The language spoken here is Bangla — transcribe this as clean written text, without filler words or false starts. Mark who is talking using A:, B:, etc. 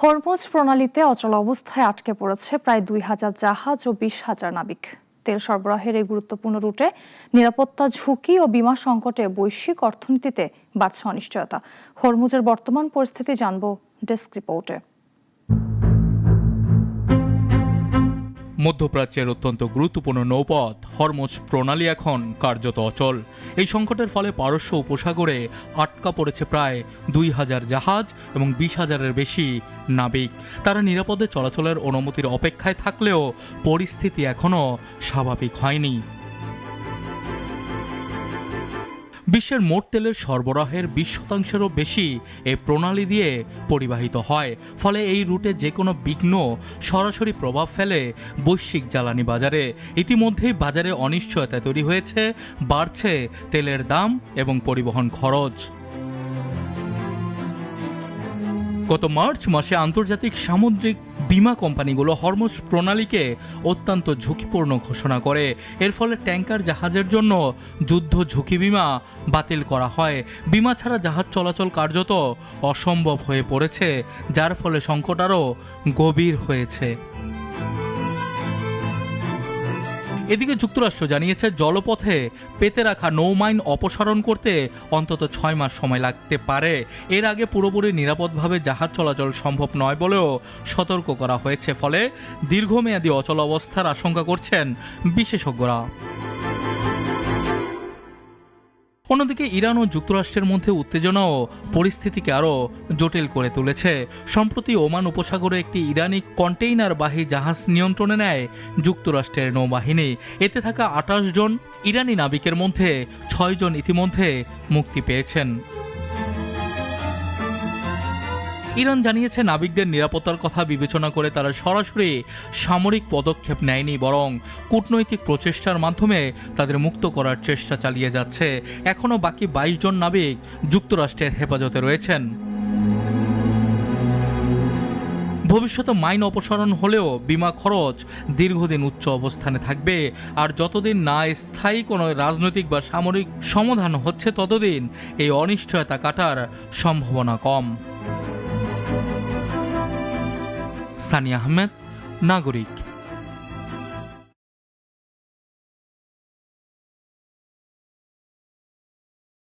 A: হরমুজ প্রণালীতে অচল অবস্থায় আটকে পড়েছে প্রায় ২,০০০ জাহাজ ও ২০,০০০ নাবিক। তেল সরবরাহের এই গুরুত্বপূর্ণ রুটে নিরাপত্তা ঝুঁকি ও বিমা সংকটে বৈশ্বিক অর্থনীতিতে বাড়ছে অনিশ্চয়তা। হরমুজের বর্তমান পরিস্থিতি জানব ডেস্ক রিপোর্টে।
B: মধ্যপ্রাচ্যের অত্যন্ত গুরুত্বপূর্ণ নৌপথ হরমুজ প্রণালী এখন কার্যত অচল। এই সংকটের ফলে পারস্য উপসাগরে আটকা পড়েছে প্রায় ২,০০০ জাহাজ এবং ২০,০০০-এর বেশি নাবিক। তারা নিরাপদে চলাচলের অনুমতির অপেক্ষায় থাকলেও পরিস্থিতি এখনও স্বাভাবিক হয়নি। বিশ্বের মোট তেলের সরবরাহের ২০%-এরও বেশি এই প্রণালী দিয়ে পরিবাহিত হয়। ফলে এই রুটে যে কোনো বিঘ্ন সরাসরি প্রভাব ফেলে বৈশ্বিক জ্বালানি বাজারে। ইতিমধ্যেই বাজারে অনিশ্চয়তা তৈরি হয়েছে, বাড়ছে তেলের দাম এবং পরিবহন খরচ। গত মার্চ মাসে আন্তর্জাতিক সামুদ্রিক বিমা কোম্পানিগুলো হরমুজ প্রণালীকে অত্যন্ত ঝুঁকিপূর্ণ ঘোষণা করে। এর ফলে ট্যাঙ্কার জাহাজের জন্য যুদ্ধ ঝুঁকি বিমা বাতিল করা হয়। বিমা ছাড়া জাহাজ চলাচল কার্যত অসম্ভব হয়ে পড়েছে, যার ফলে সংকট আরও গভীর হয়েছে। এদিকে যুক্তরাষ্ট্র জানিয়েছে জলপথে পেতে রাখা নৌমাইন অপসারণ করতে অন্তত ৬ মাস সময় লাগতে পারে। এর আগে পুরোপুরি নিরাপদভাবে জাহাজ চলাচল সম্ভব নয় বলেও সতর্ক করা হয়েছে। ফলে দীর্ঘমেয়াদী অচল অবস্থার আশঙ্কা করছেন বিশেষজ্ঞরা। অন্যদিকে ইরান ও যুক্তরাষ্ট্রের মধ্যে উত্তেজনাও পরিস্থিতিকে আরও জটিল করে তুলেছে। সম্প্রতি ওমান উপসাগরে একটি ইরানি কন্টেইনারবাহী জাহাজ নিয়ন্ত্রণে নেয় যুক্তরাষ্ট্রের নৌবাহিনী। এতে থাকা ২৮ জন ইরানি নাবিকের মধ্যে ৬ জন ইতিমধ্যে মুক্তি পেয়েছেন। ইরান জানিয়েছে নাবিকদের নিরাপত্তার কথা বিবেচনা করে তারা সরাসরি সামরিক পদক্ষেপ নেয়নি, বরং কূটনৈতিক প্রচেষ্টার মাধ্যমে তাদের মুক্ত করার চেষ্টা চালিয়ে যাচ্ছে। এখনও বাকি ২২ জন নাবিক যুক্তরাষ্ট্রের হেফাজতে রয়েছেন। ভবিষ্যতে মাইন অপসারণ হলেও বিমা খরচ দীর্ঘদিন উচ্চ অবস্থানে থাকবে। আর যতদিন না স্থায়ী কোনো রাজনৈতিক বা সামরিক সমাধান হচ্ছে, ততদিন এই অনিশ্চয়তা কাটার সম্ভাবনা কম। সানিয়া আহমেদ, নাগরিক।